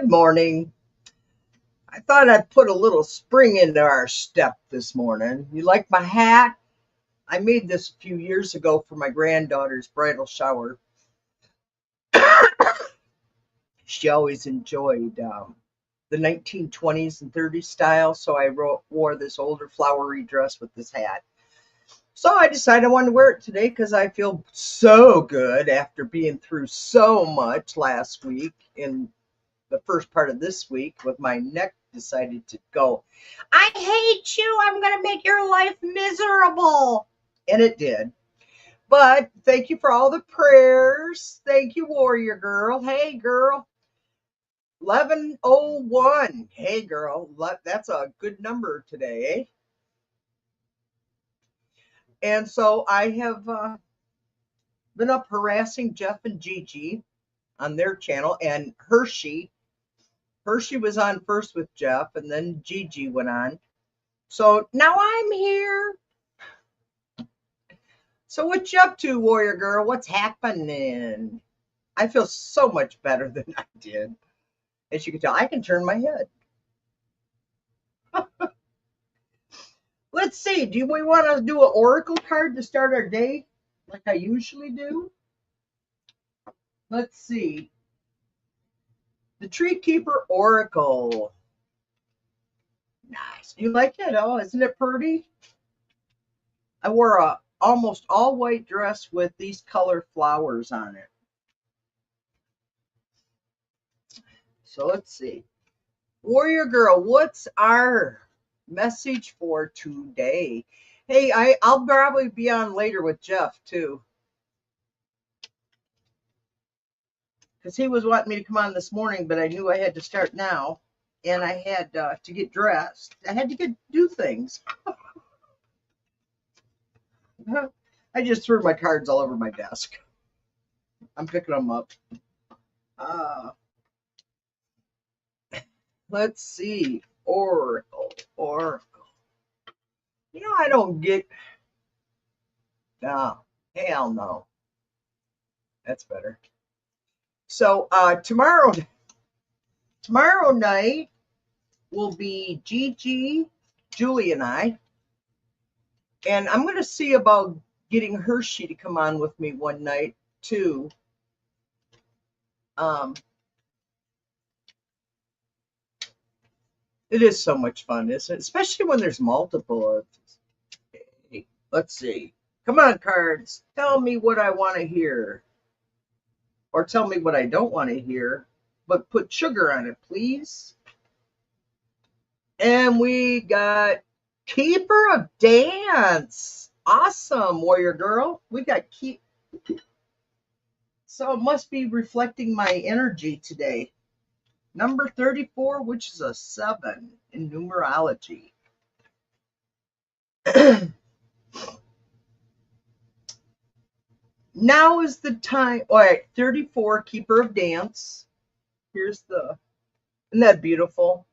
Good morning. I thought I'd put a little spring into our step this morning. You like my hat? I made this a few years ago for my granddaughter's bridal shower. She always enjoyed the 1920s and 30s style, so I wore this older flowery dress with this hat. So I decided I wanted to wear it today because I feel so good after being through so much last week in the first part of this week with my neck decided to go, I hate you. I'm going to make your life miserable. And it did. But thank you for all the prayers. Thank you, Warrior Girl. Hey, girl. 1101. Hey, girl. That's a good number today, eh? And so I have been up harassing Jeff and Gigi on their channel, and Hershey was on first with Jeff, and then Gigi went on. So now I'm here. So what you up to, Warrior Girl? What's happening? I feel so much better than I did. As you can tell, I can turn my head. Let's see. Do we want to do an oracle card to start our day like I usually do? Let's see. The Tree Keeper Oracle. Nice. You like it? Oh, isn't it pretty? I wore a almost all white dress with these color flowers on it. So let's see. Warrior Girl, what's our message for today? Hey, I'll probably be on later with Jeff too. Because he was wanting me to come on this morning, but I knew I had to start now. And I had to get dressed. I had to do things. I just threw my cards all over my desk. I'm picking them up. Let's see. Oracle. I don't get. No, hell no. That's better. So tomorrow night will be Gigi, Julie, and I. And I'm going to see about getting Hershey to come on with me one night too. It is so much fun, isn't it? Especially when there's multiple of us. Okay, let's see. Come on, cards. Tell me what I want to hear. Or tell me what I don't want to hear. But put sugar on it, please. And we got Keeper of Dance. Awesome, Warrior Girl. We got So it must be reflecting my energy today. Number 34, which is a 7 in numerology. Now is the time. All right, 34, Keeper of Dance. Isn't that beautiful?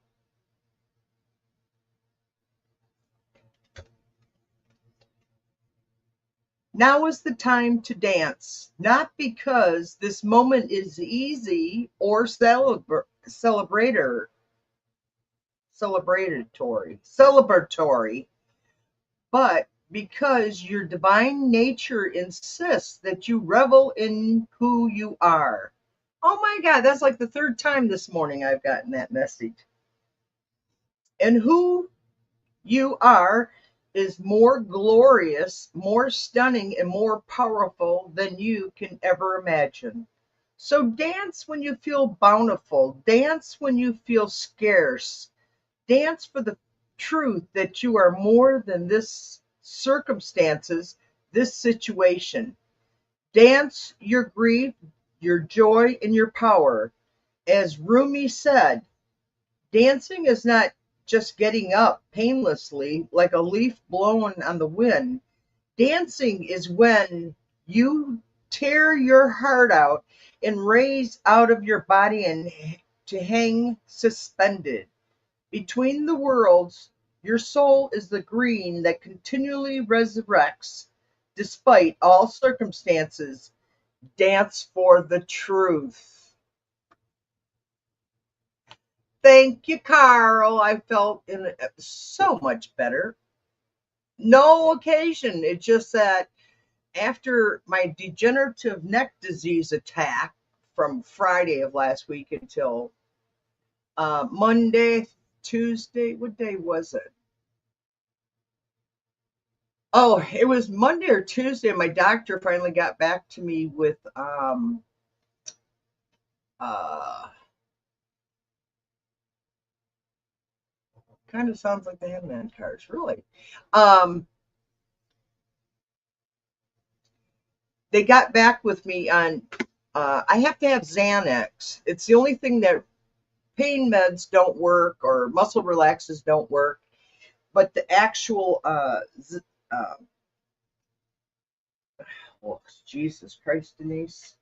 Now is the time to dance, not because this moment is easy or celebratory, but because your divine nature insists that you revel in who you are. Oh my God, that's like the third time this morning I've gotten that message. And who you are is more glorious, more stunning, and more powerful than you can ever imagine. So dance when you feel bountiful. Dance when you feel scarce. Dance for the truth that you are more than this circumstances, this situation. Dance your grief, your joy, and your power. As Rumi said, dancing is not just getting up painlessly like a leaf blown on the wind. Dancing is when you tear your heart out and raise out of your body and to hang suspended. Between the worlds, your soul is the green that continually resurrects despite all circumstances. Dance for the truth. Thank you, Carl. I felt so much better. No occasion. It's just that after my degenerative neck disease attack from Friday of last week until Monday, Tuesday, what day was it? Oh, it was Monday or Tuesday. My doctor finally got back to me with uh kind of sounds like the Handman cards, really. Um they got back with me on I have to have Xanax. It's the only thing that pain meds don't work or muscle relaxers don't work, but the actual uh oh, Jesus Christ, Denise.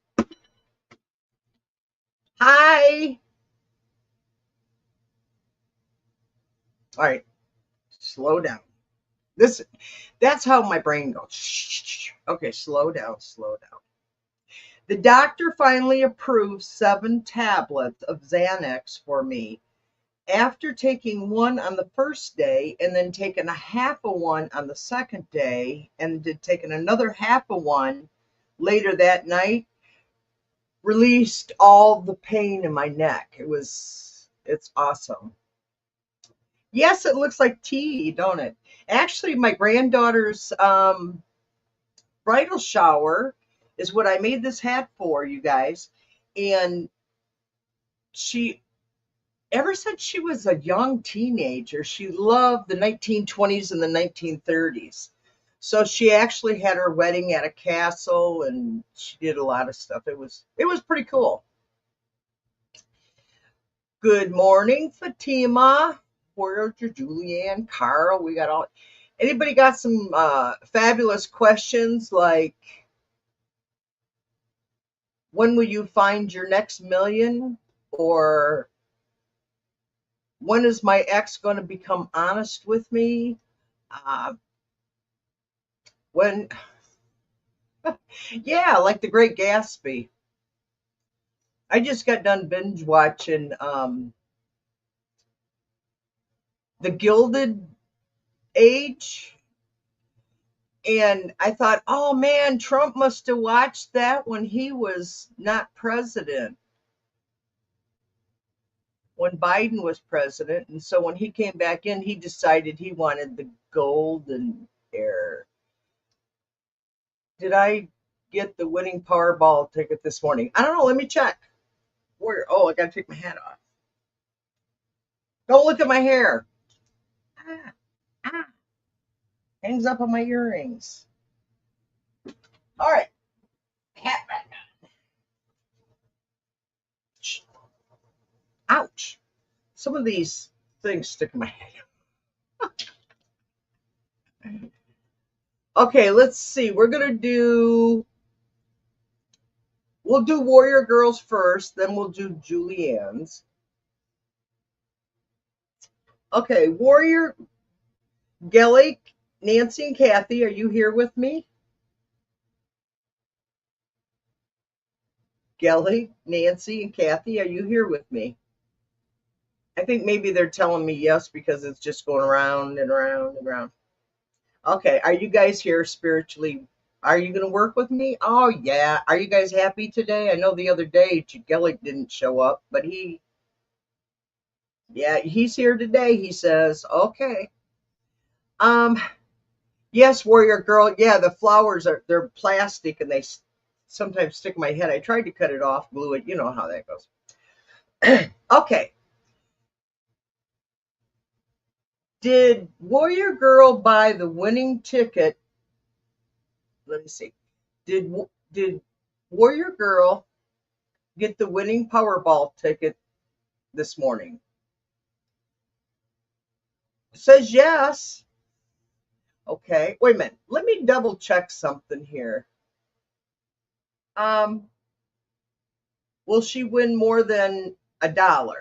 Hi. All right, slow down. This that's how my brain goes. Okay, slow down, slow down. The doctor finally approved 7 tablets of Xanax for me after taking one on the first day and then taking a half of one on the second day and did taking another half of one later that night, released all the pain in my neck. It's awesome. Yes, it looks like tea, don't it? Actually, my granddaughter's bridal shower is what I made this hat for, you guys. And she, ever since she was a young teenager, she loved the 1920s and the 1930s. So she actually had her wedding at a castle and she did a lot of stuff. It was pretty cool. Good morning, Fatima. Where's your Julianne, Carl? We got all. Anybody got some fabulous questions like when will you find your next million? Or when is my ex going to become honest with me? Uh, when, yeah, like the Great Gatsby. I just got done binge watching The Gilded Age. And I thought, oh man, Trump must have watched that when he was not president, when Biden was president. And so when he came back in, he decided he wanted the golden era. Did I get the winning Powerball ticket this morning? I don't know. Let me check. Where? Oh, I got to take my hat off. Don't look at my hair. Ah, ah, hangs up on my earrings. All right, hat back on. Ouch. Some of these things stick in my head. Okay, let's see. We'll do Warrior Girls first, then we'll do Julianne's. Okay, Warrior Gelly, Nancy, and Kathy, are you here with me? Gelly, Nancy, and Kathy, are you here with me? I think maybe they're telling me yes because it's just going around and around and around. Okay, are you guys here spiritually? Are you going to work with me? Oh, yeah. Are you guys happy today? I know the other day Gellick didn't show up, but yeah, he's here today, he says. Okay. Um, yes, Warrior Girl. Yeah, the flowers they're plastic and they sometimes stick in my head. I tried to cut it off, glue it. You know how that goes. Okay. Did Warrior Girl buy the winning ticket? Let me see. Did Warrior Girl get the winning Powerball ticket this morning? It says yes. Okay. Wait a minute. Let me double check something here. Um, will she win more than $1?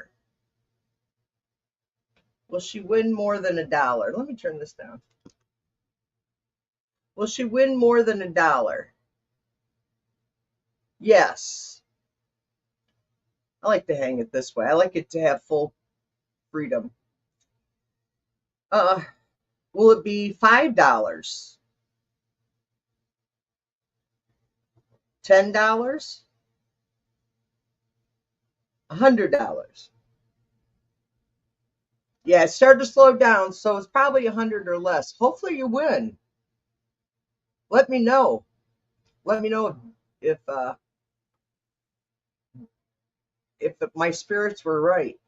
Will she win more than $1? Let me turn this down. Will she win more than $1? Yes. I like to hang it this way. I like it to have full. freedom. Uh, will it be $5, $10, $100? Yeah, it started to slow down, so it's probably 100 or less. Hopefully, you win. Let me know. Let me know if my spirits were right.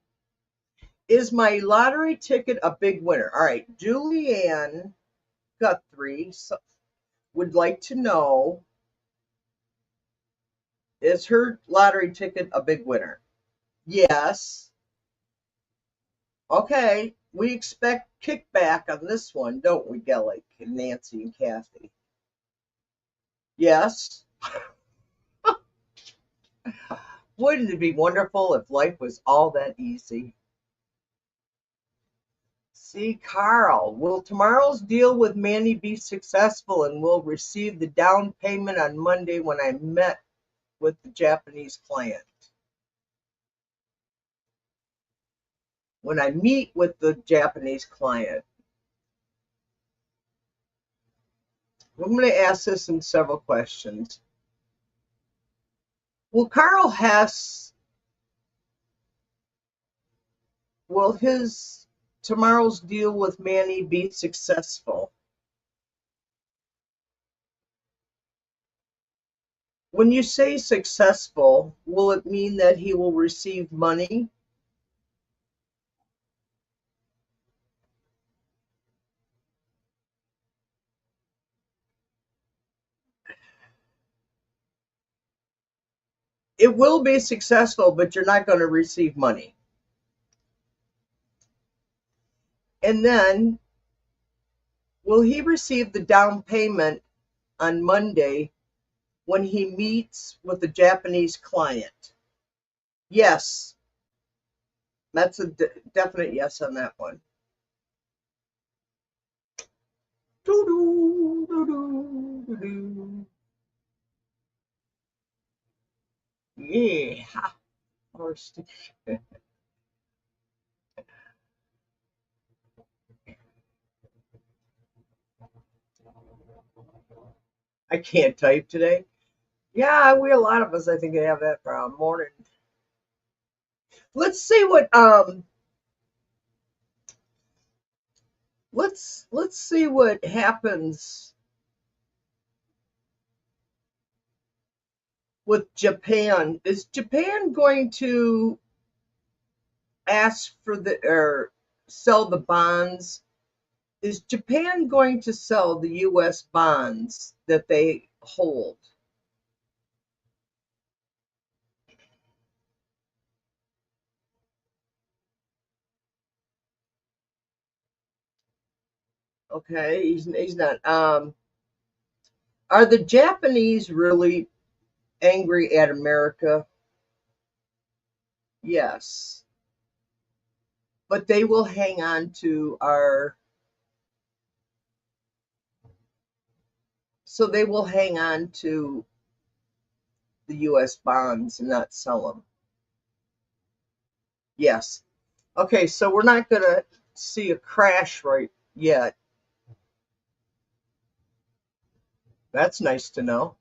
Is my lottery ticket a big winner? All right, Julianne Guthrie would like to know, is her lottery ticket a big winner? Yes. Okay, we expect kickback on this one, don't we, Gellick and Nancy and Kathy? Yes. Wouldn't it be wonderful if life was all that easy? See, Carl, will tomorrow's deal with Manny be successful and will receive the down payment on Monday when I met with the Japanese client? When I meet with the Japanese client, I'm going to ask this in several questions. Will Carl Hess, will his tomorrow's deal with Manny be successful? When you say successful, will it mean that he will receive money? It will be successful, but you're not going to receive money. And then, will he receive the down payment on Monday when he meets with the Japanese client? Yes, that's a definite yes on that one. Doo-doo, doo-doo, doo-doo. Yeah. I can't type today. Yeah, a lot of us, I think, have that problem. Morning. Let's see what let's see what happens with Japan. Is Japan going to ask for the or sell the bonds? Is Japan going to sell the US bonds that they hold? Okay, he's not. Are the Japanese really angry at America? Yes. But they will hang on to our so they will hang on to the US bonds and not sell them. Yes. Okay, so we're not going to see a crash right yet. That's nice to know.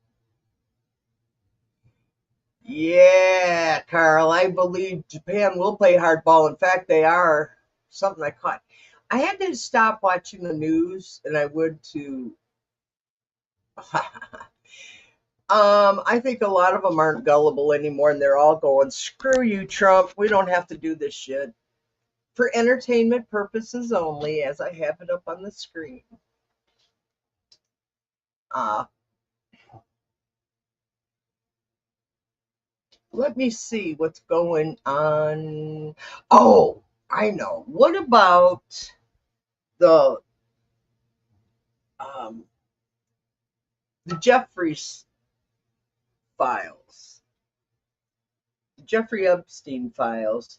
Yeah, Carl, I believe Japan will play hardball. In fact, they are. Something I caught. I had to stop watching the news, and I would to. I think a lot of them aren't gullible anymore, and they're all going, "Screw you, Trump. We don't have to do this shit." For entertainment purposes only, as I have it up on the screen. Uh, Let me see what's going on. Oh, I know. What about the um, the Jeffries files, Jeffrey Epstein files?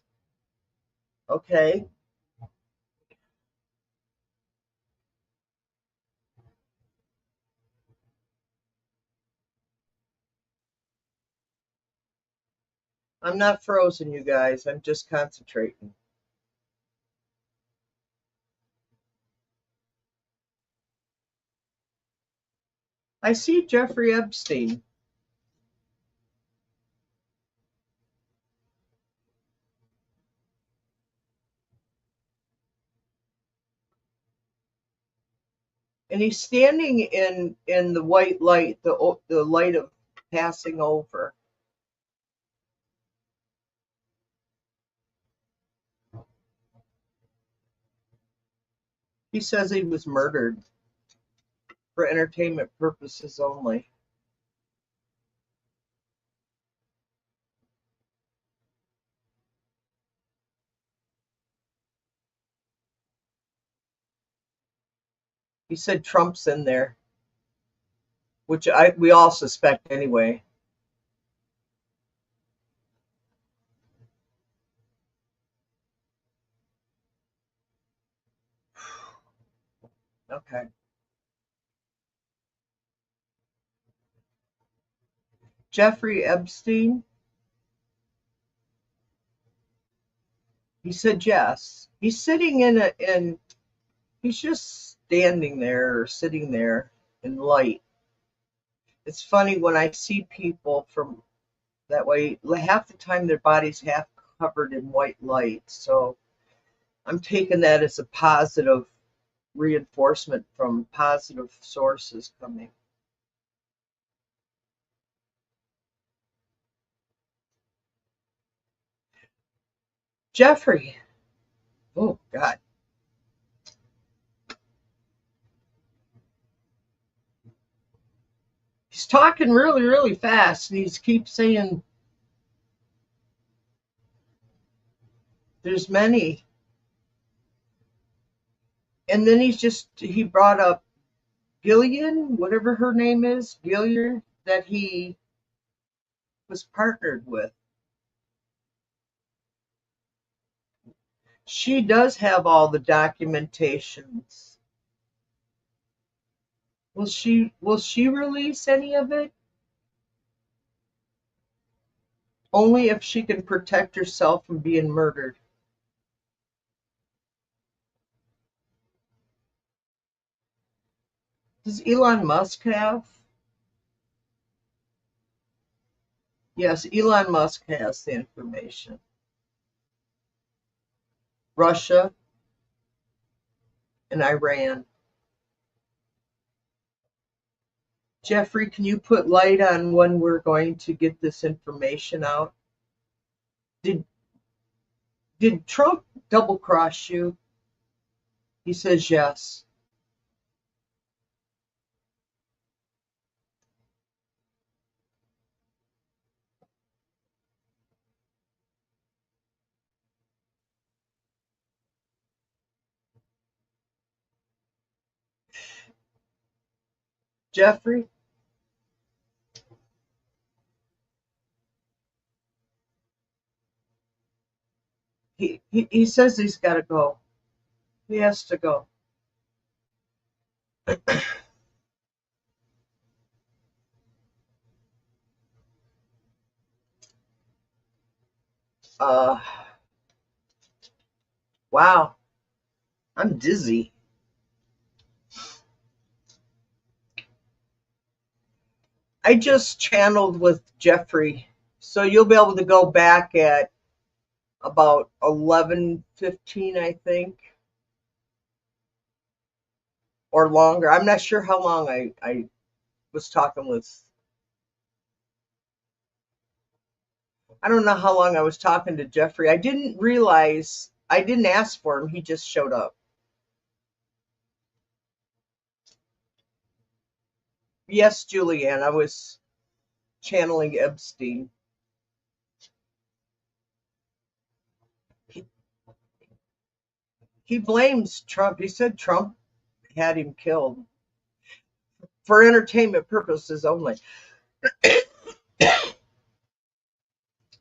Okay, I'm not frozen, you guys. I'm just concentrating. I see Jeffrey Epstein. And he's standing in the white light, the light of passing over. He says he was murdered for entertainment purposes only. He said Trump's in there, which we all suspect anyway. Okay. Jeffrey Epstein. He said yes. He's sitting in he's just standing there or sitting there in light. It's funny when I see people from that way, half the time their body's half covered in white light. So I'm taking that as a positive reinforcement from positive sources coming. Jeffrey. Oh, God. He's talking really, really fast, and he keeps saying there's many. And then he brought up Gillian, whatever her name is, Gillian, that he was partnered with. She does have all the documentations. Will she release any of it? Only if she can protect herself from being murdered. Does Elon Musk have? Yes, Elon Musk has the information. Russia and Iran. Jeffrey, can you put light on when we're going to get this information out? Did did Trump double cross you? He says yes. Jeffrey, he says he's got to go. He has to go. Uh, wow, I'm dizzy. I just channeled with Jeffrey, so you'll be able to go back at about 11:15, I think, or longer. I'm not sure how long I was talking with. I don't know how long I was talking to Jeffrey. I didn't realize I didn't ask for him. He just showed up. Yes, Julianne, I was channeling Epstein. He, he blames Trump. He said Trump had him killed for entertainment purposes only.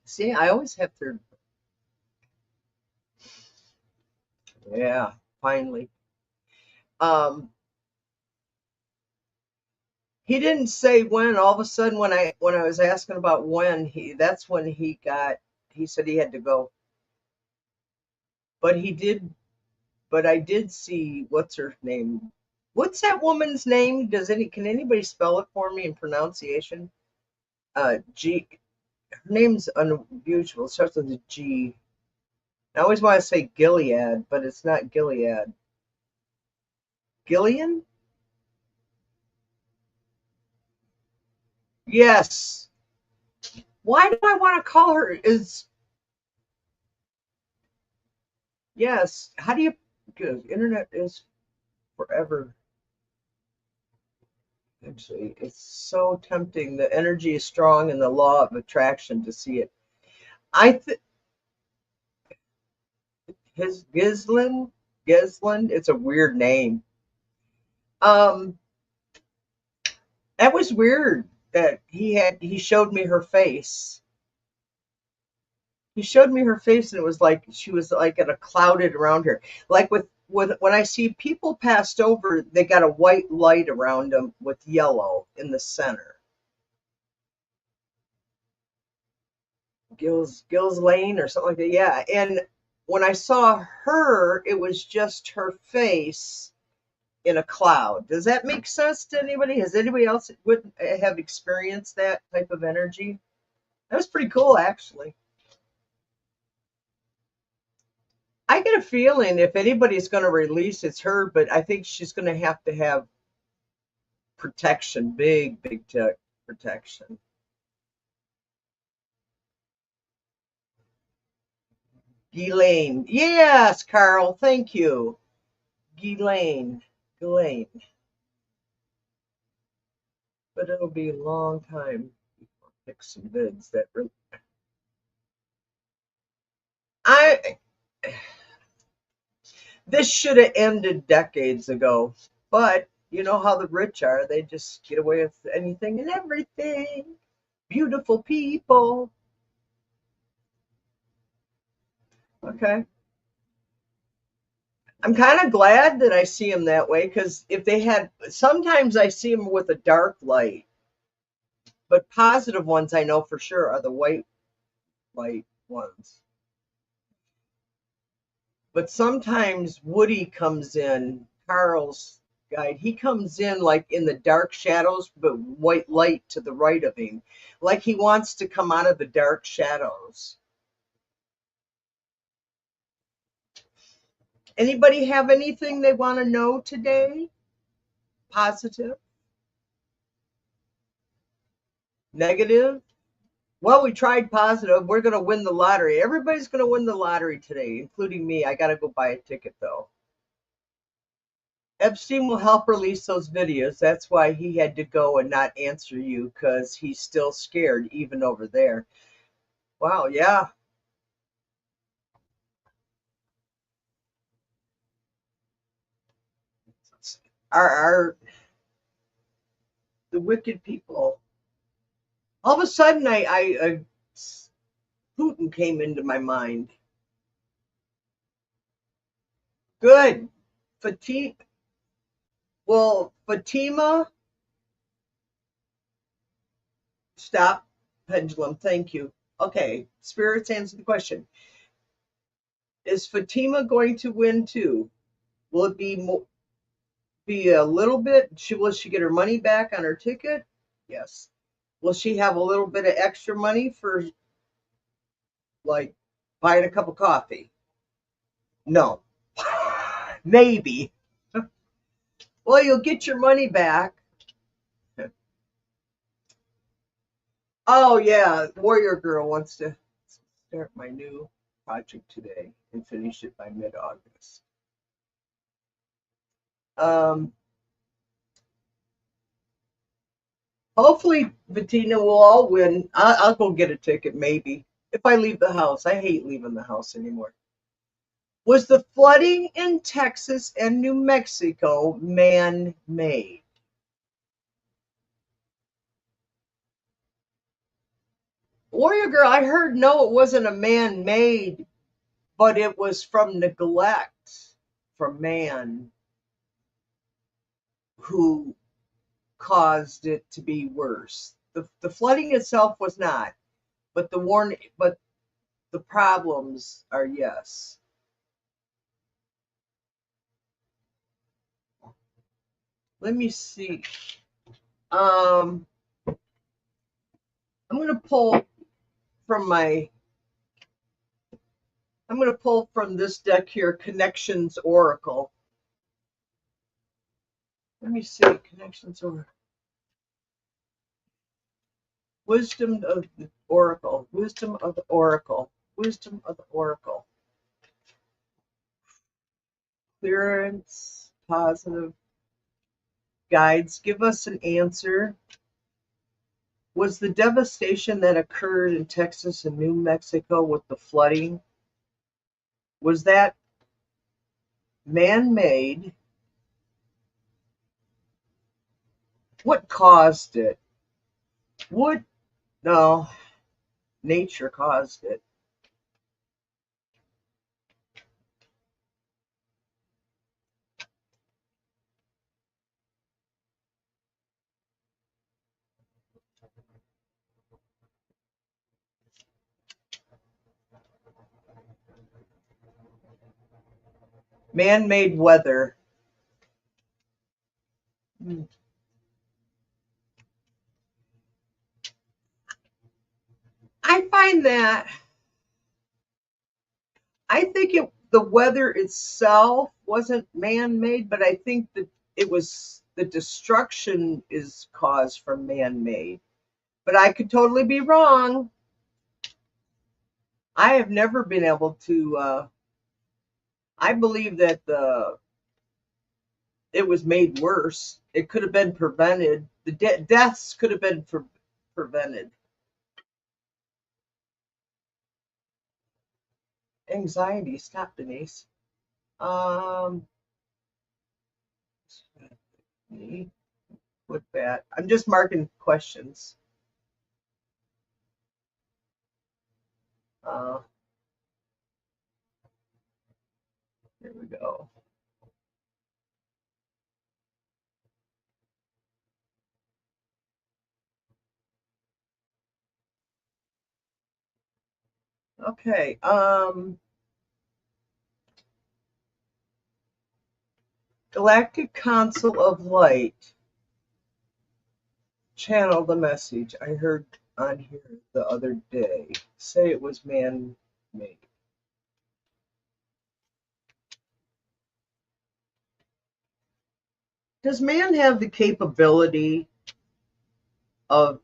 See, I always have to. Yeah, finally. Um, he didn't say when. All of a sudden, when I was asking about when, that's when he got. He said he had to go, but he did. But I did see what's her name. What's that woman's name? Can anybody spell it for me in pronunciation? G. Her name's unusual. It starts with a G. I always want to say Gilead, but it's not Gilead. Gillian? Yes. Why do I want to call her? Is yes. How do you? Good. Internet is forever. Actually, it's so tempting. The energy is strong and the law of attraction to see it. I think his Gislin. It's a weird name. Um, that was weird that he showed me her face. He showed me her face, and it was like she was like in a clouded around her. Like with when I see people passed over, they got a white light around them with yellow in the center. Gills Lane or something like that. Yeah, and when I saw her, it was just her face in a cloud. Does that make sense to anybody? Has anybody else would have experienced that type of energy? That was pretty cool, actually. I get a feeling if anybody's going to release, it's her, but I think she's going to have protection, big protection. Ghislaine. Yes, Carl, thank you. Ghislaine. Ghislaine. But it'll be a long time before I pick some bids that really. I This should have ended decades ago, but you know how the rich are. They just get away with anything and everything. Beautiful people. Okay. I'm kind of glad that I see them that way because if they had, sometimes I see them with a dark light, but positive ones I know for sure are the white light ones. But sometimes Woody comes in, Carl's guide, he comes in like in the dark shadows, but white light to the right of him, like he wants to come out of the dark shadows. Anybody have anything they want to know today? Positive? Negative? Well, we tried positive. We're going to win the lottery. Everybody's going to win the lottery today, including me. I got to go buy a ticket, though. Epstein will help release those videos. That's why he had to go and not answer you because he's still scared, even over there. Wow, yeah. Our the wicked people. All of a sudden, Putin came into my mind. Good. Fatima. Well, Fatima, stop. Pendulum. Thank you. Okay, spirits answer the question. Is Fatima going to win too? Will it be a little bit? Will she get her money back on her ticket? Yes. Will she have a little bit of extra money for like buying a cup of coffee? No. Maybe. Well, you'll get your money back. Oh yeah, Warrior Girl wants to start my new project today and finish it by mid-August. Um, Hopefully, Bettina will all win. I'll go get a ticket, maybe. If I leave the house. I hate leaving the house anymore. Was the flooding in Texas and New Mexico man made? Warrior Girl, I heard no, it wasn't a man made, but it was from neglect from man who caused it to be worse. The flooding itself was not, but the problems are yes. Let me see. I'm gonna pull from my. I'm gonna pull from this deck here, Connections Oracle. Let me see, Connections Oracle. Wisdom of the Oracle. Wisdom of the Oracle. Wisdom of the Oracle. Clearance, positive guides. Give us an answer. Was the devastation that occurred in Texas and New Mexico with the flooding, was that man-made? What caused it? What? No, nature caused it. Man-made weather. I find that I think the weather itself wasn't man-made, but I think that it was the destruction is caused from man-made. But I could totally be wrong. I have never been able to. I believe that it was made worse. It could have been prevented. The deaths could have been prevented. Anxiety, stop, Denise. Um, with that, I'm just marking questions. Uh, here we go. Okay. Galactic Council of Light. Channel the message I heard on here the other day. Say it was man-made. Does man have the capability of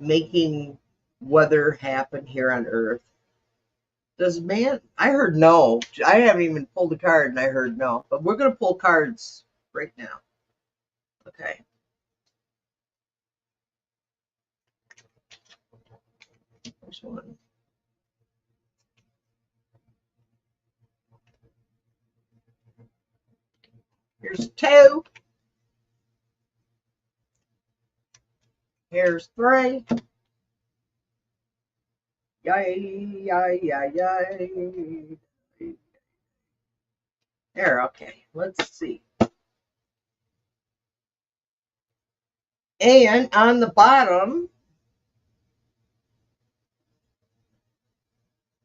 making weather happen here on Earth? Does man? I heard no. I haven't even pulled a card and I heard no. But we're going to pull cards right now. Okay. Which one? Here's two. Here's three. Yay, yay, yay, yay. There, okay. Let's see. And on the bottom,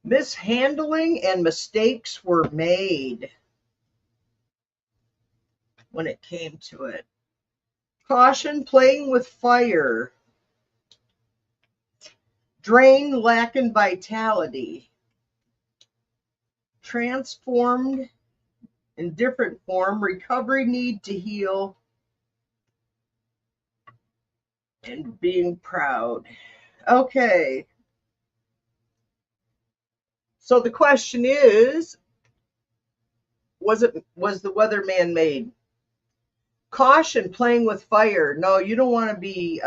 mishandling and mistakes were made when it came to it. Caution playing with fire. Drain lacking vitality. Transformed in different form. Recovery need to heal. And being proud. Okay. So the question is, was the weather man-made? Caution playing with fire. No, you don't want to be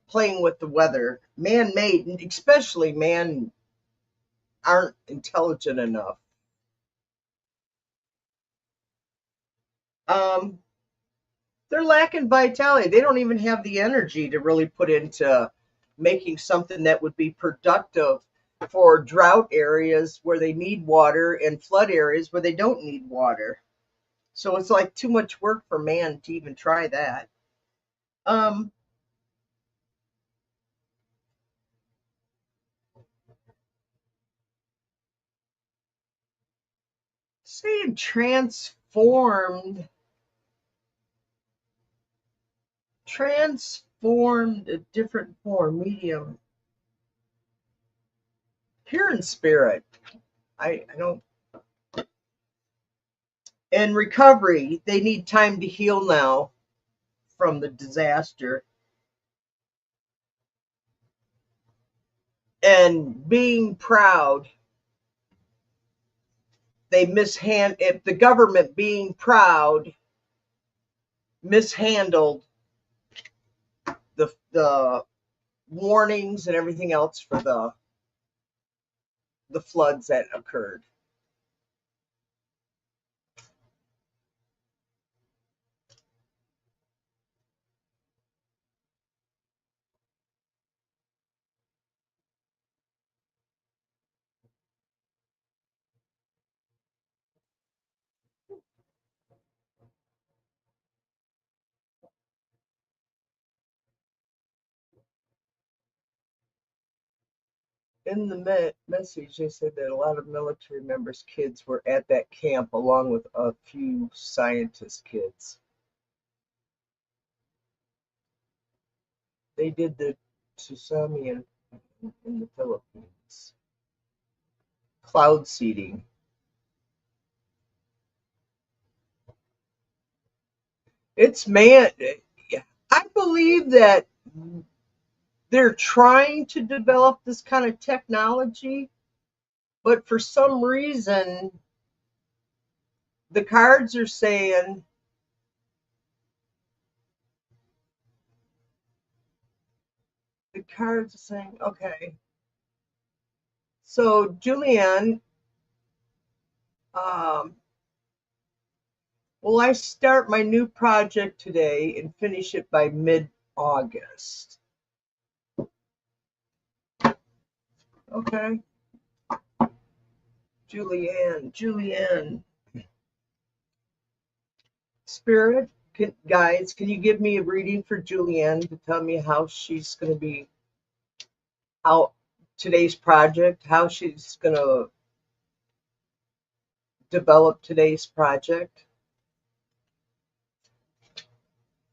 playing with the weather. Man-made, especially man, aren't intelligent enough. Um, they're lacking vitality. They don't even have the energy to really put into making something that would be productive for drought areas where they need water and flood areas where they don't need water. So it's like too much work for man to even try that. Um, saying transformed a different form, medium, here in spirit. I don't. And recovery, they need time to heal now from the disaster. And being proud, if the government being proud mishandled the warnings and everything else for the floods that occurred. In the message, they said that a lot of military members' kids were at that camp along with a few scientist kids. They did the tsunami in the Philippines. Cloud seeding. It's man. I believe that they're trying to develop this kind of technology, but for some reason, the cards are saying okay. So Julianne, um, will I start my new project today and finish it by mid-August? Okay. Julianne. Spirit, guys, can you give me a reading for Julianne to tell me how she's going to be, how today's project, how she's going to develop today's project?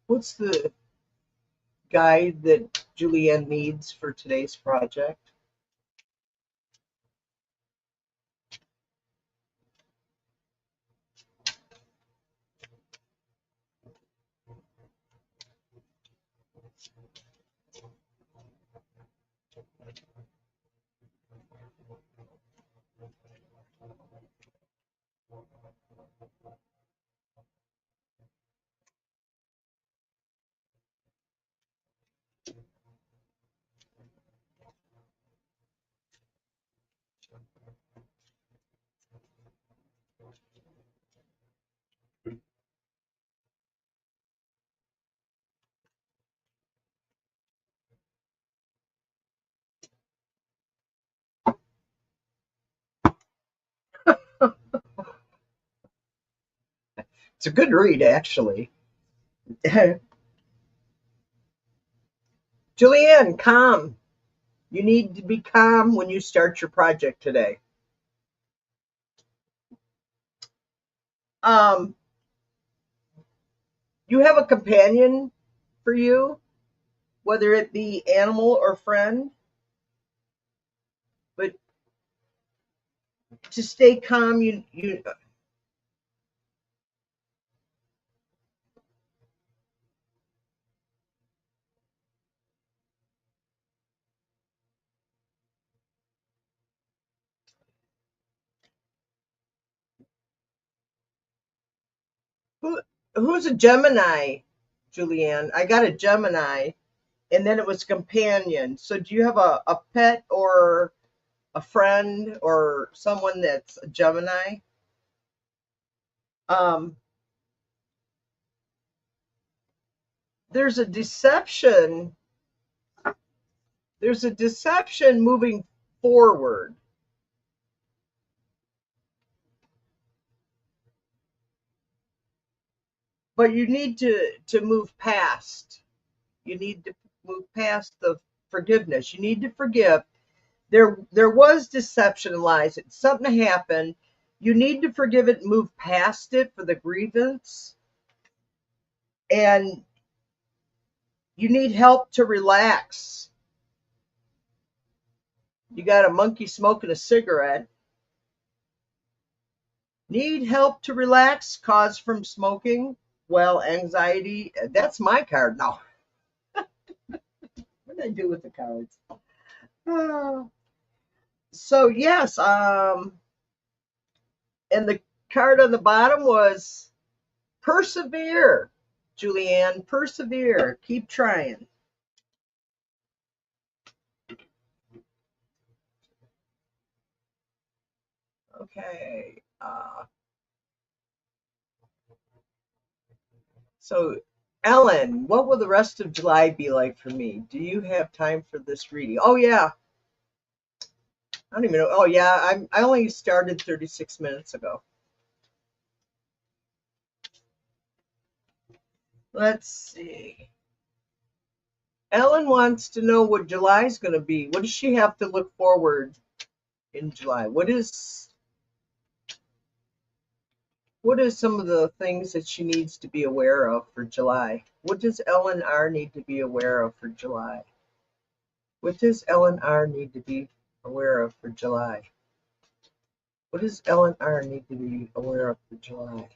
What's the guide that Julianne needs for today's project? It's a good read, actually. Julianne, calm. You need to be calm when you start your project today. Um, you have a companion for you, whether it be animal or friend, but to stay calm, you who who's a Gemini, Julianne? I got a Gemini, and then it was companion. So do you have a pet or a friend or someone that's a Gemini? Um, there's a deception. There's a deception moving forward, but you need to move past. You need to move past the forgiveness. You need to forgive. There was deception and lies. Something happened. You need to forgive it and move past it for the grievance. And you need help to relax. You got a monkey smoking a cigarette. Need help to relax, cause from smoking? Well, anxiety. That's my card now. What did I do with the cards? Uh, so yes, and the card on the bottom was persevere, Julianne. Persevere. Keep trying. Okay. So, Ellen, what will the rest of July be like for me? Do you have time for this reading? Oh yeah, I don't even know. Oh yeah, I only started 36 minutes ago. Let's see. Ellen wants to know what July is going to be. What does she have to look forward in July? What is some of the things that she needs to be aware of for July? What does Ellen R need to be aware of for July? What does Ellen R need to be aware of for July? What does Ellen R need to be aware of for July?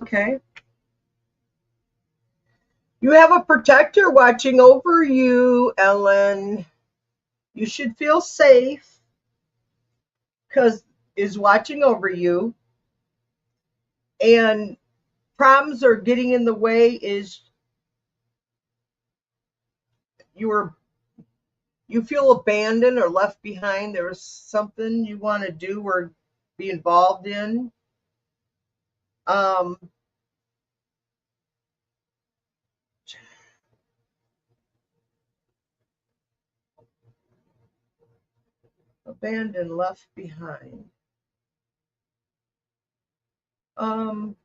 Okay. You have a protector watching over you, Ellen. You should feel safe because is watching over you. And problems are getting in the way is you're you feel abandoned or left behind. There is something you want to do or be involved in. Um, abandoned, left behind. Um,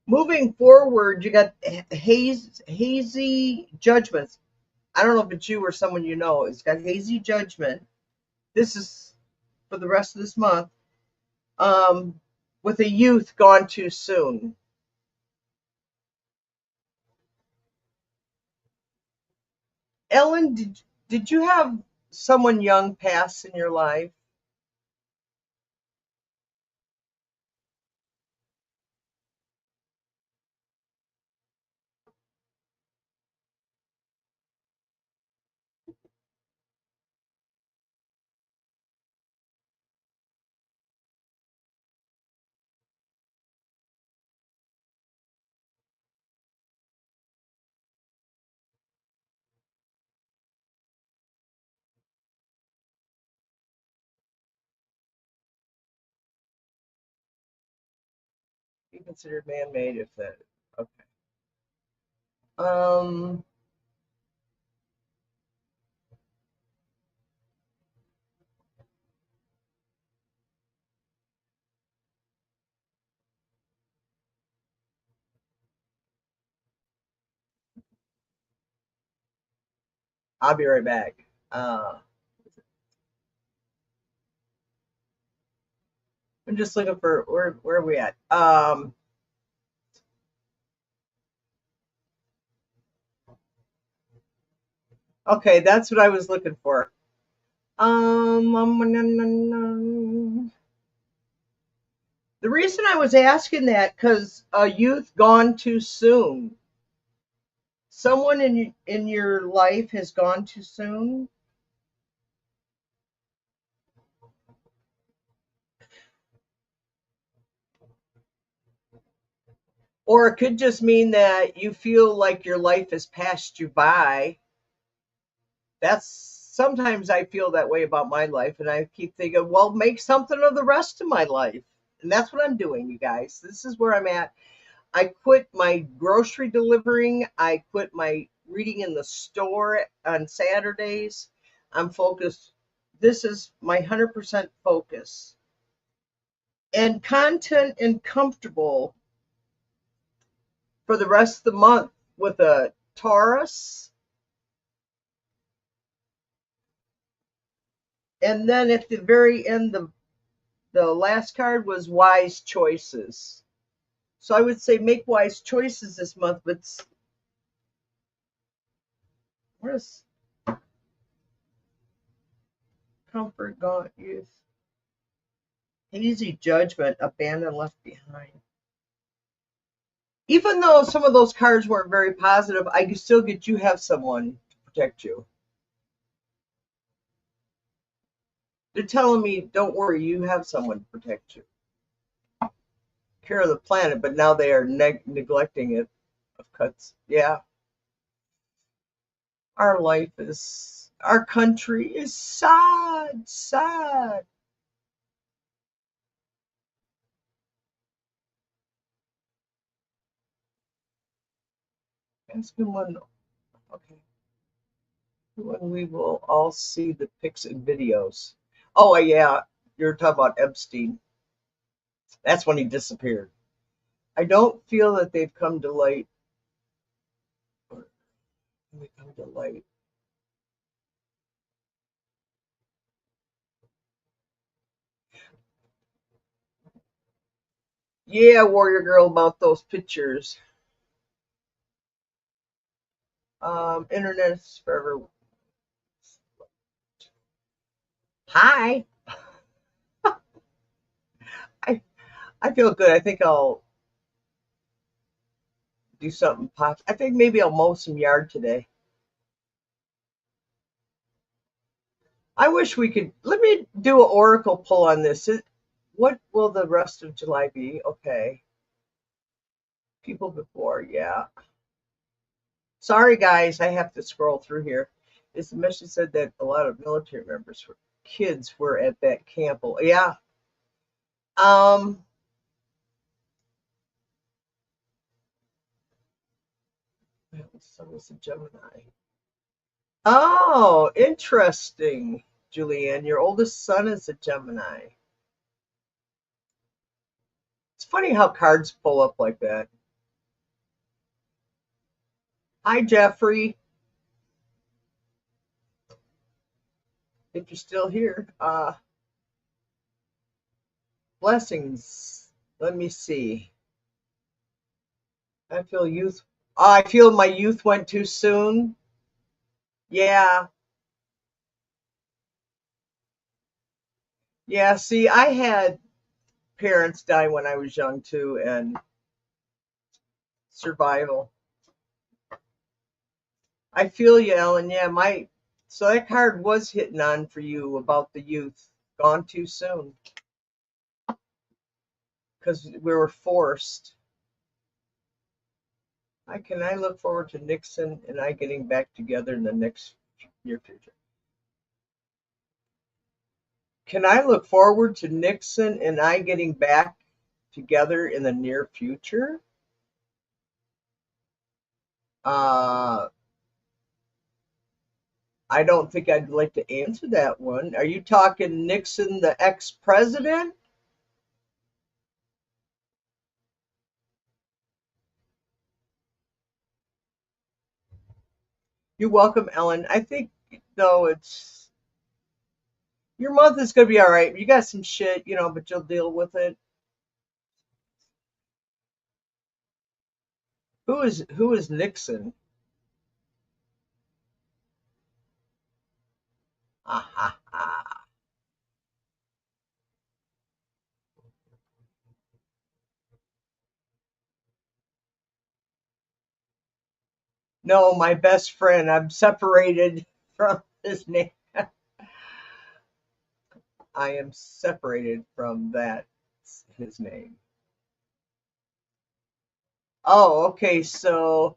moving forward, you got hazy judgments. I don't know if it's you or someone you know. It's got hazy judgment. This is for the rest of this month. Um, with a youth gone too soon. Ellen, did you have someone young pass in your life? Be considered man-made if that. Okay. Um, I'll be right back. I'm just looking for where are we at? Okay, that's what I was looking for. The reason I was asking that because a youth gone too soon. Someone in your life has gone too soon, or it could just mean that you feel like your life has passed you by. That's sometimes I feel that way about my life, and I keep thinking, well, make something of the rest of my life. And that's what I'm doing, you guys. This is where I'm at. I quit my grocery delivering. I quit my reading in the store on Saturdays. I'm focused. This is my 100% focus. And content and comfortable for the rest of the month with a Taurus. And then at the very end, the last card was wise choices. So I would say make wise choices this month, but where's comfort, gone, youth, easy judgment, abandoned, left behind. Even though some of those cards weren't very positive, I can still get you have someone to protect you. They're telling me, don't worry, you have someone to protect you. Care of the planet, but now they are neglecting it. Of cuts, yeah. Our life is, our country is sad, sad. Ask him when, okay, when we will all see the pics and videos. Oh, yeah, you're talking about Epstein. That's when he disappeared. I don't feel that they've come to light. They come to light. Yeah, Warrior Girl, about those pictures. Internet is forever. Hi. I I feel good. I think I'll do something pop. I think maybe I'll mow some yard today. I wish we could. Let me do an oracle pull on this. What will the rest of July be? Okay. People before, yeah. Sorry, guys, I have to scroll through here. It's the message said that a lot of military members, kids, were at that camp. Yeah. Um. So was a Gemini. Oh, interesting, Julianne. Your oldest son is a Gemini. It's funny how cards pull up like that. Hi, Jeffrey. If you're still here, blessings. Let me see. I feel youth. I feel my youth went too soon. Yeah, yeah. See, I had parents die when I was young too, and survival. I feel you, Ellen. Yeah, my so that card was hitting on for you about the youth gone too soon because we were forced. I look forward to Nixon and I getting back together in the next near future. Can I look forward to Nixon and I getting back together in the near future? Uh, I don't think I'd like to answer that one. Are you talking Nixon, the ex-president? You're welcome, Ellen. I think though it's your month is gonna be all right. You got some shit, but you'll deal with it. Who is Nixon? Ah, ha, ha. No, my best friend. I'm separated from his name. I am separated from that his name. Oh, okay. So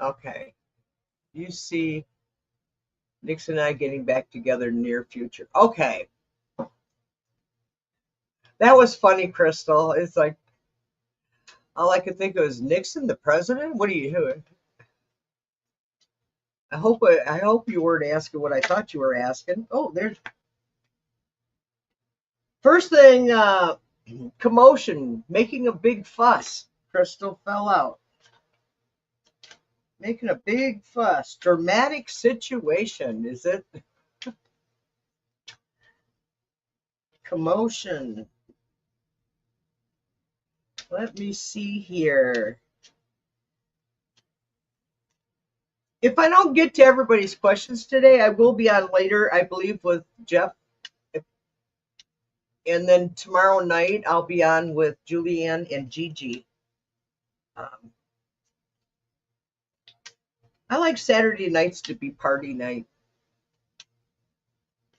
Okay. You see Nixon and I getting back together in the near future. Okay. That was funny, Crystal. It's like all I could think of was Nixon, the president. What are you doing? I hope you weren't asking what I thought you were asking. Oh, there's first thing. Commotion, making a big fuss. Crystal fell out. Making a big fuss. Dramatic situation. Is it commotion? Let me see here. If I don't get to everybody's questions today, I will be on later, I believe, with Jeff. And then tomorrow night, I'll be on with Julianne and Gigi. Um, I like Saturday nights to be party night.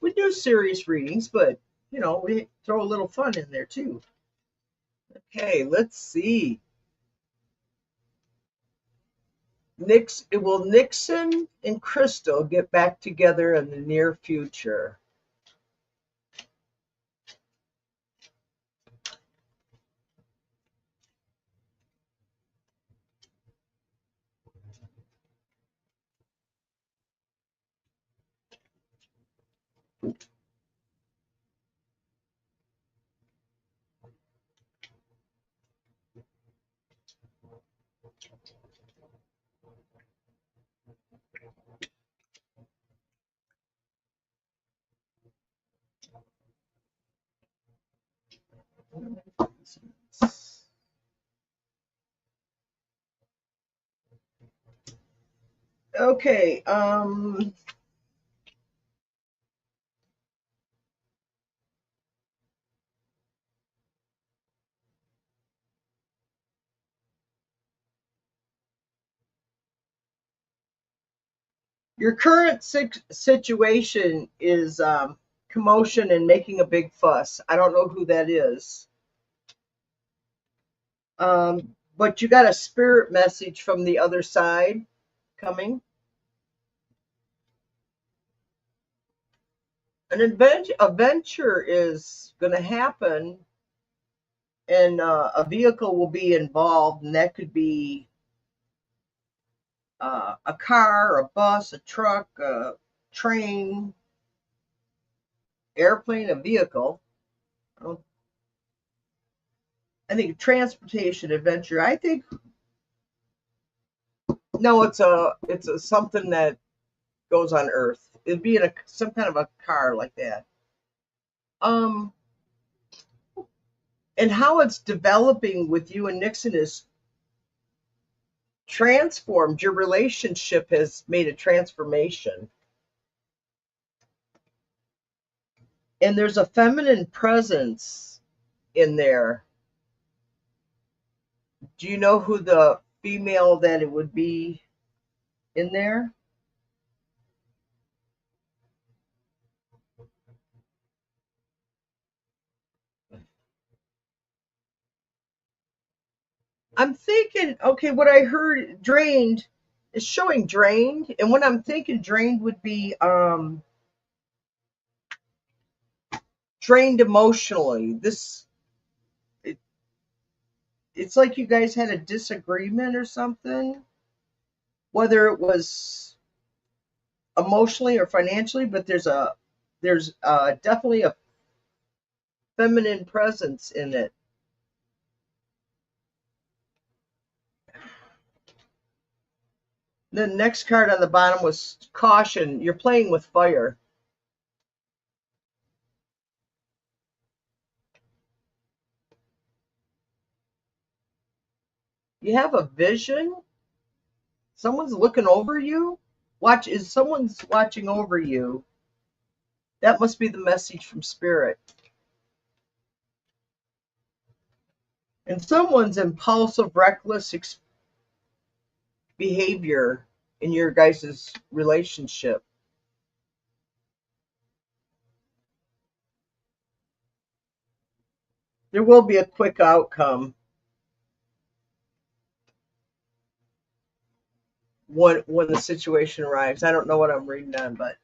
We do serious readings, but, we throw a little fun in there too. Okay, let's see. Will Nixon and Crystal get back together in the near future? Okay, your current situation is commotion and making a big fuss. I don't know who that is. But you got a spirit message from the other side coming. An adventure is going to happen, and a vehicle will be involved, and that could be a car, a bus, a truck, a train, airplane, a vehicle. I think transportation adventure. I think no, it's a something that goes on Earth. It'd be in some kind of a car like that. Um, and how it's developing with you and Nixon is transformed. Your relationship has made a transformation, and there's a feminine presence in there. Do you know who the female that it would be in there? I'm thinking, okay, what I heard drained is showing drained, and what I'm thinking drained would be drained emotionally. It, it's like you guys had a disagreement or something, whether it was emotionally or financially, but there's definitely a feminine presence in it. The next card on the bottom was caution. You're playing with fire. You have a vision. Someone's looking over you. Is someone's watching over you? That must be the message from spirit. And someone's impulsive, reckless behavior in your guys' relationship. There will be a quick outcome. when the situation arrives. I don't know what I'm reading on, but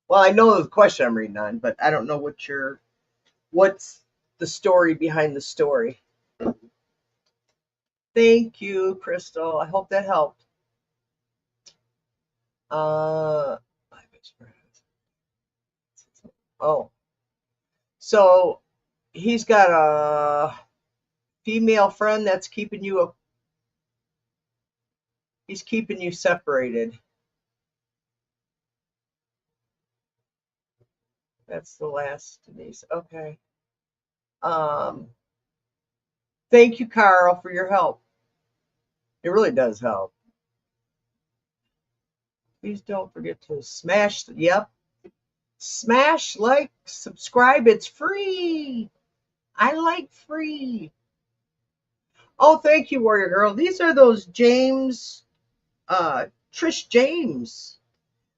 well, I know the question I'm reading on, but I don't know what's the story behind the story. Thank you, Crystal. I hope that helped. Uh, oh, so he's got a female friend that's he's keeping you separated. That's the last, Denise. Okay. Um, thank you, Carl, for your help. It really does help. Please don't forget to yep, smash, like, subscribe. It's free. I like free. Oh, thank you, Warrior Girl. These are those Trish James.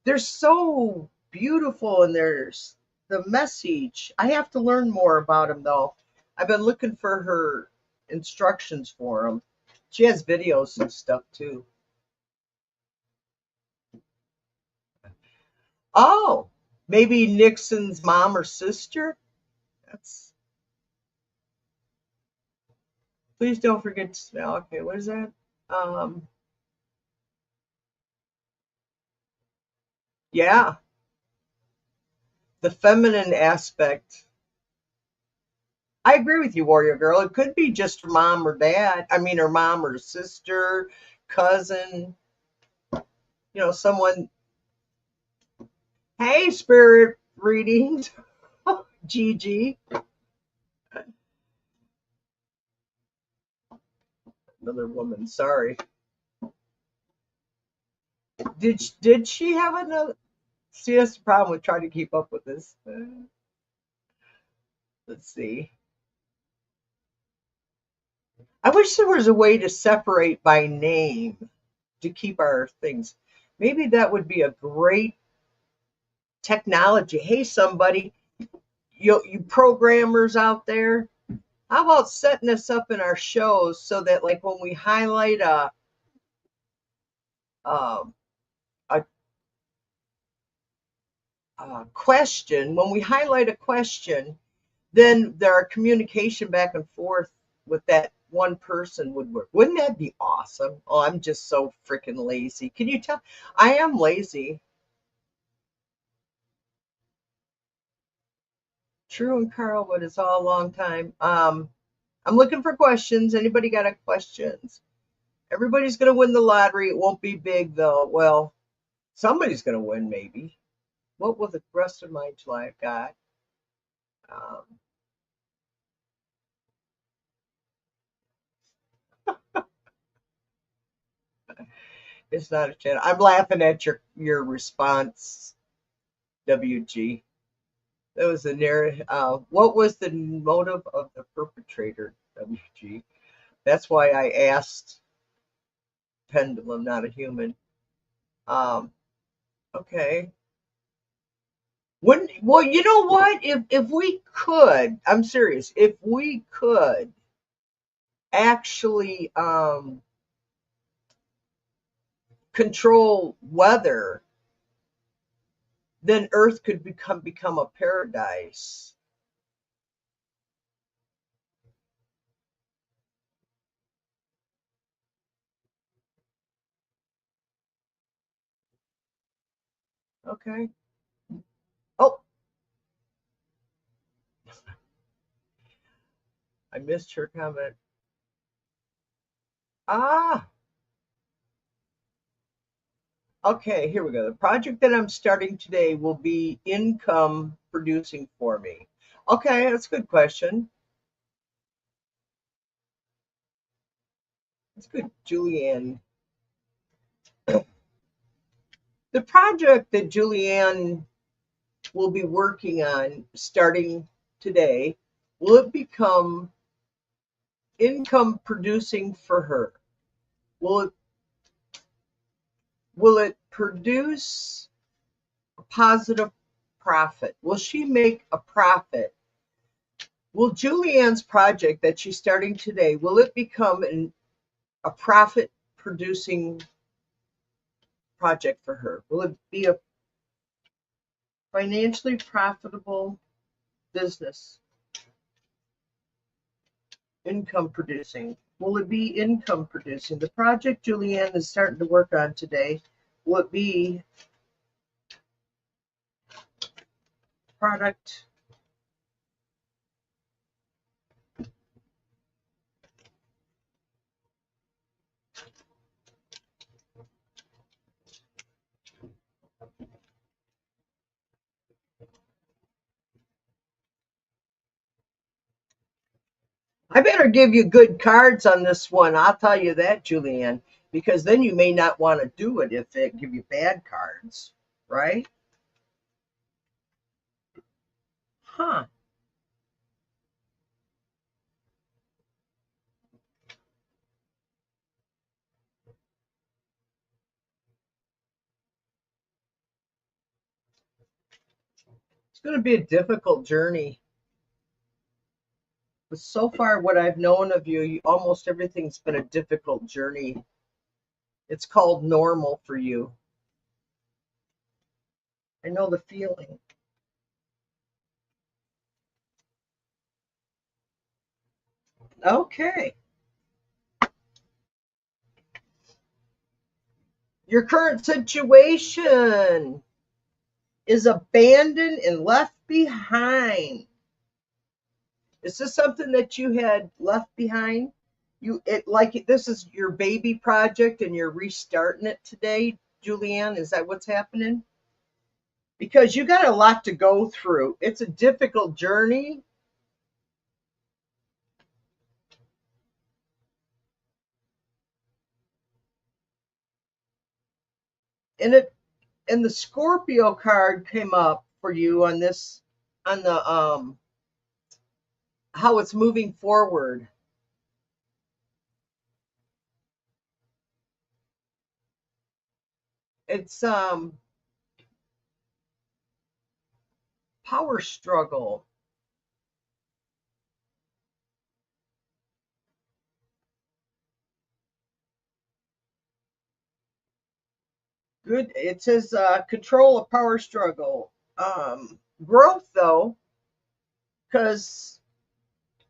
They're so beautiful, and there's the message. I have to learn more about them, though. I've been looking for her instructions for them. She has videos and stuff, too. Oh, maybe Nixon's mom or sister? That's. Please don't forget to smell. Okay, what is that? Um, yeah, the feminine aspect. I agree with you, Warrior Girl. It could be just her mom or dad. I mean, her mom or sister, cousin, someone. Hey, spirit readings. Gigi. Another woman. Sorry. Did she have another? See, that's the problem with trying to keep up with this. Let's see. I wish there was a way to separate by name to keep our things. Maybe that would be a great technology. Hey, somebody, you programmers out there, how about setting us up in our shows so that, like, when we highlight um, a, a question, when we highlight a question, then there are communication back and forth with that one person would work. Wouldn't that be awesome? Oh, I'm just so freaking lazy. Can you tell? I am lazy. True and Carl, but it's all a long time. I'm looking for questions. Anybody got a questions? Everybody's gonna win the lottery. It won't be big though. Well, somebody's gonna win maybe. What will the rest of my life got? Um, it's not a chance. I'm laughing at your response, WG. That was the narrative. What was the motive of the perpetrator, WG? That's why I asked Pendulum, not a human. Um, okay. Well, you know what? If we could, I'm serious. If we could actually control weather, then Earth could become a paradise. Okay. Oh, I missed her comment. Ah, okay, here we go. The project that I'm starting today will be income producing for me. Okay, that's a good question. That's good, Julianne. The project that Julianne will be working on starting today, will it become income producing for her? Will it will it produce a positive profit? Will she make a profit? Will Julianne's project that she's starting today, will it become a profit producing project for her? Will it be a financially profitable business? Income producing. Will it be income producing? The project Julianne is starting to work on today, will it be product? I better give you good cards on this one. I'll tell you that, Julianne, because then you may not want to do it if they give you bad cards, right? Huh. It's going to be a difficult journey. But so far, what I've known of you, almost everything's been a difficult journey. It's called normal for you. I know the feeling. Okay. Your current situation is abandoned and left behind. Is this something that you had left behind? This is your baby project and you're restarting it today, Julianne? Is that what's happening? Because you got a lot to go through. It's a difficult journey. And the Scorpio card came up for you on this, on the how it's moving forward. It's power struggle. Good. It says control a power struggle. Growth though, because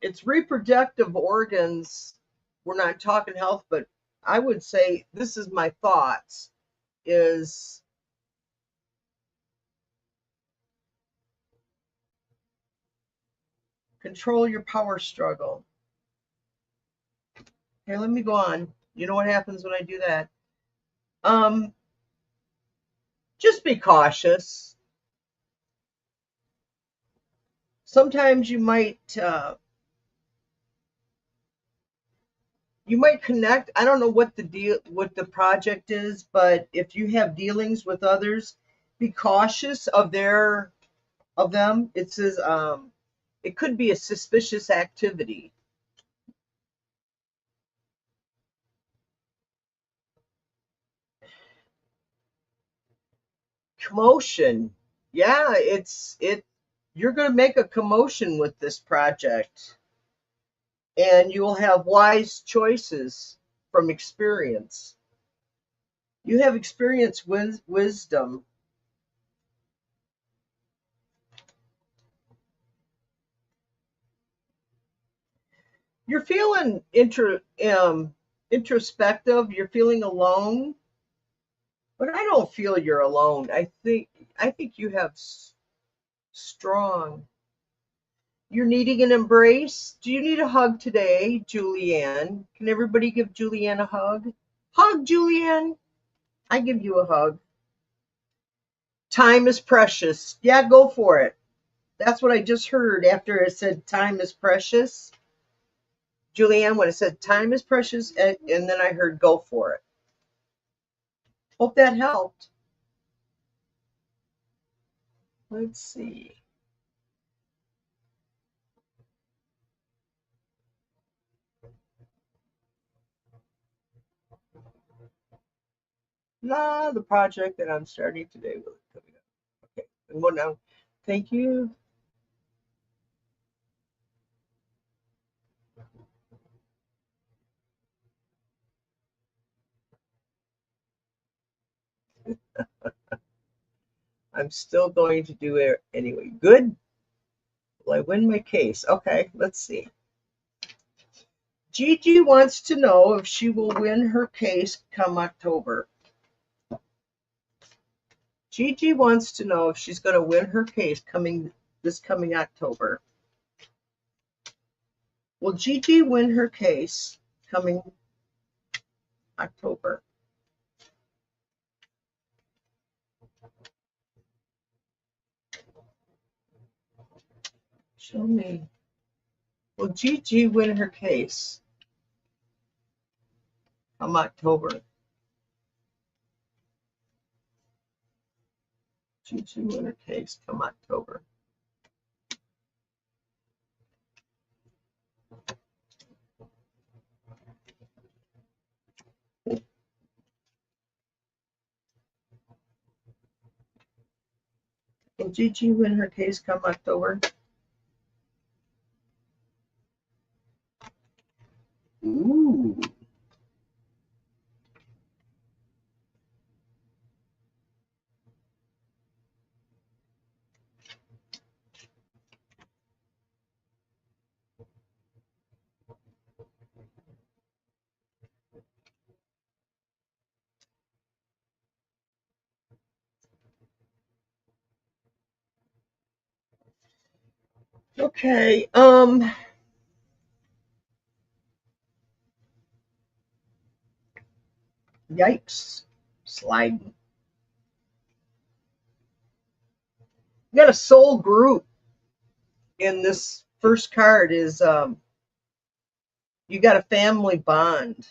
it's reproductive organs. We're not talking health, but I would say this is my thoughts is control your power struggle. Here, let me go on. You know what happens when I do that? Um, just be cautious. Sometimes you might connect. I don't know what the project is, but if you have dealings with others, be cautious of them. It says it could be a suspicious activity. Commotion. Yeah, you're going to make a commotion with this project and you will have wise choices from experience. You have experience with wisdom. You're feeling introspective. You're feeling alone, but I don't feel you're alone. I think you have strong. You're needing an embrace. Do you need a hug today, Julianne? Can everybody give Julianne a hug? Hug, Julianne. I give you a hug. Time is precious. Yeah, go for it. That's what I just heard after it said time is precious. Julianne, when it said time is precious, and then I heard go for it. Hope that helped. Let's see. The project that I'm starting today will coming up. Okay, and one now. Thank you. I'm still going to do it anyway. Good. Will I win my case? Okay, let's see. Gigi wants to know if she will win her case come October. Gigi wants to know if she's going to win her case coming October. Will Gigi win her case coming October? Show me. Will Gigi win her case come October? Gigi win her case come October. Will Gigi win her case come October? Ooh. Okay. Yikes. Sliding. We got a soul group in this first card is you got a family bond.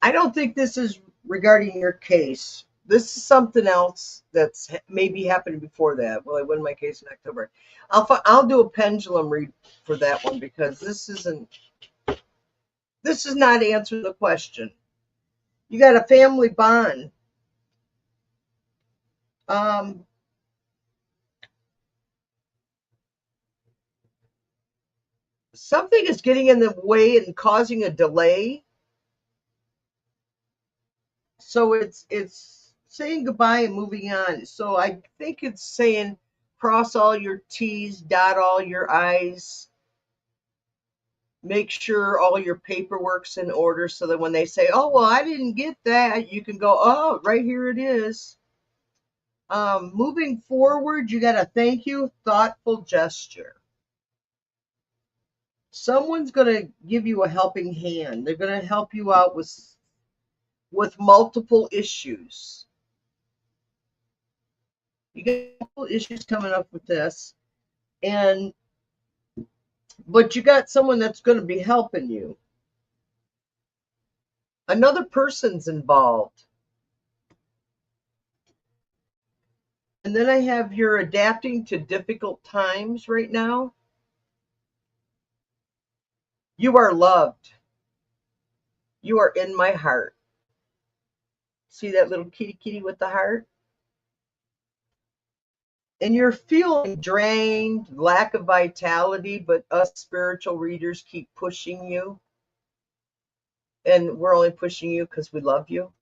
I don't think this is regarding your case. This is something else that's maybe happened before that. Will I win my case in October? I'll do a pendulum read for that one because this is not answering the question. You got a family bond. Something is getting in the way and causing a delay. So it's saying goodbye and moving on. So I think it's saying cross all your T's, dot all your I's, make sure all your paperwork's in order so that when they say, oh, well, I didn't get that, you can go, oh, right here it is. Moving forward, you got a thank you, thoughtful gesture. Someone's going to give you a helping hand. They're going to help you out with multiple issues. You got multiple issues coming up with this, but you got someone that's going to be helping you. Another person's involved. And then I have you're adapting to difficult times right now. You are loved. You are in my heart. See that little kitty with the heart? And you're feeling drained, lack of vitality, but us spiritual readers keep pushing you. And we're only pushing you because we love you.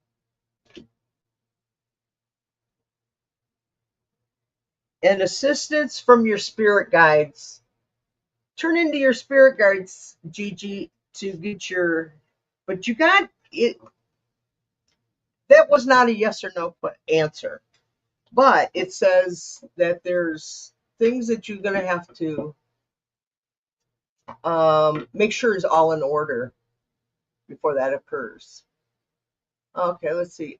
And assistance from your spirit guides. Turn into your spirit guides, Gigi, to get but you got it. That was not a yes or no answer. But it says that there's things that you're going to have to make sure is all in order before that occurs. Okay, let's see.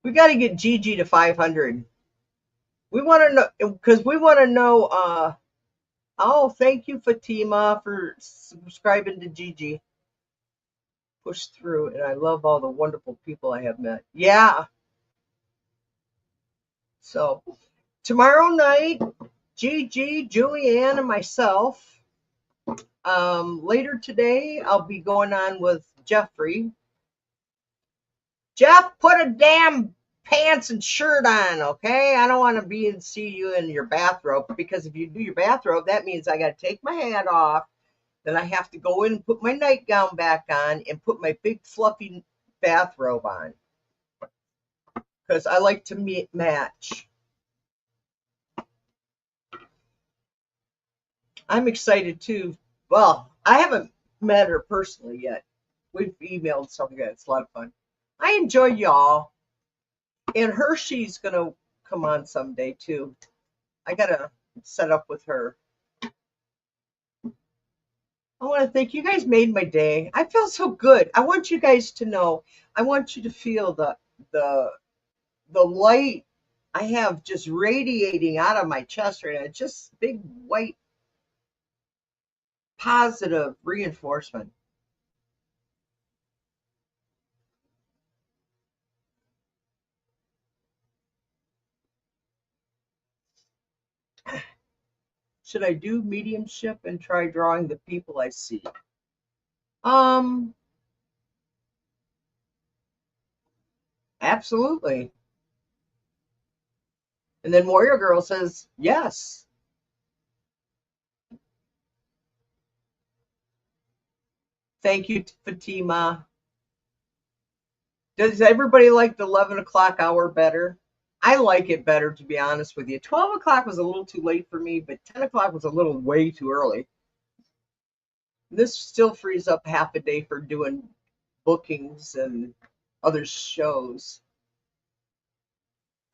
We got to get Gigi to 500. We want to know because we want to know. Oh, thank you, Fatima, for subscribing to Gigi. Push through, and I love all the wonderful people I have met. Yeah. So tomorrow night, Gigi, Julianne, and myself. Later today, I'll be going on with Jeffrey. Jeff, put a damn pants and shirt on, okay? I don't want to be and see you in your bathrobe, because if you do your bathrobe, that means I got to take my hat off. Then I have to go in and put my nightgown back on and put my big fluffy bathrobe on, because I like to match. I'm excited too. Well, I haven't met her personally yet. We've emailed something. It's a lot of fun. I enjoy y'all. And Hershey's going to come on someday too. I got to set up with her. I want to thank you guys. Made my day. I feel so good. I want you guys to know. I want you to feel the the light I have just radiating out of my chest right now. Just big white positive reinforcement. Should I do mediumship and try drawing the people I see? Absolutely. And then Warrior Girl says, yes. Thank you, Fatima. Does everybody like the 11 o'clock hour better? I like it better, to be honest with you. 12 o'clock was a little too late for me, but 10 o'clock was a little way too early. This still frees up half a day for doing bookings and other shows.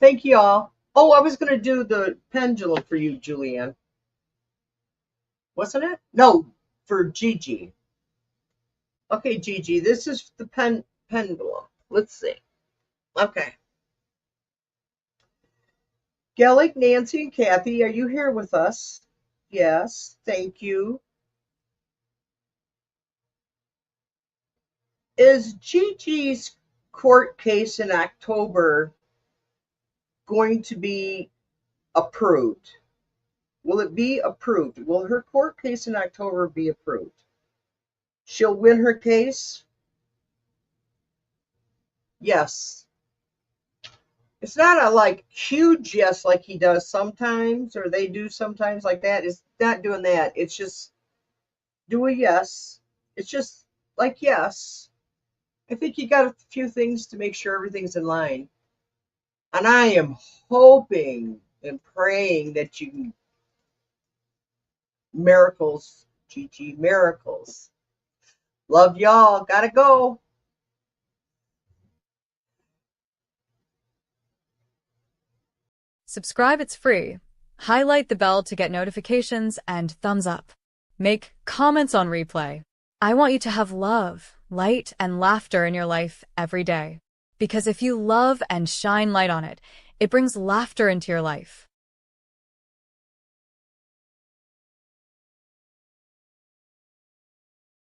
Thank you all. Oh, I was going to do the pendulum for you, Julianne. Wasn't it? No, for Gigi. Okay, Gigi, this is the pendulum. Let's see. Okay. Gellick, Nancy, and Kathy, are you here with us? Yes, thank you. Is Gigi's court case in October going to be approved? Will it be approved? Will her court case in October be approved? She'll win her case? Yes. It's not a like huge yes like he does sometimes, or they do sometimes like that. It's not doing that. It's just do a yes. It's just like yes. I think you got a few things to make sure everything's in line. And I am hoping and praying that you can miracles, Gigi, miracles. Love y'all. Gotta go. Subscribe, it's free. Highlight the bell to get notifications and thumbs up. Make comments on replay. I want you to have love, light, and laughter in your life every day. Because if you love and shine light on it, it brings laughter into your life.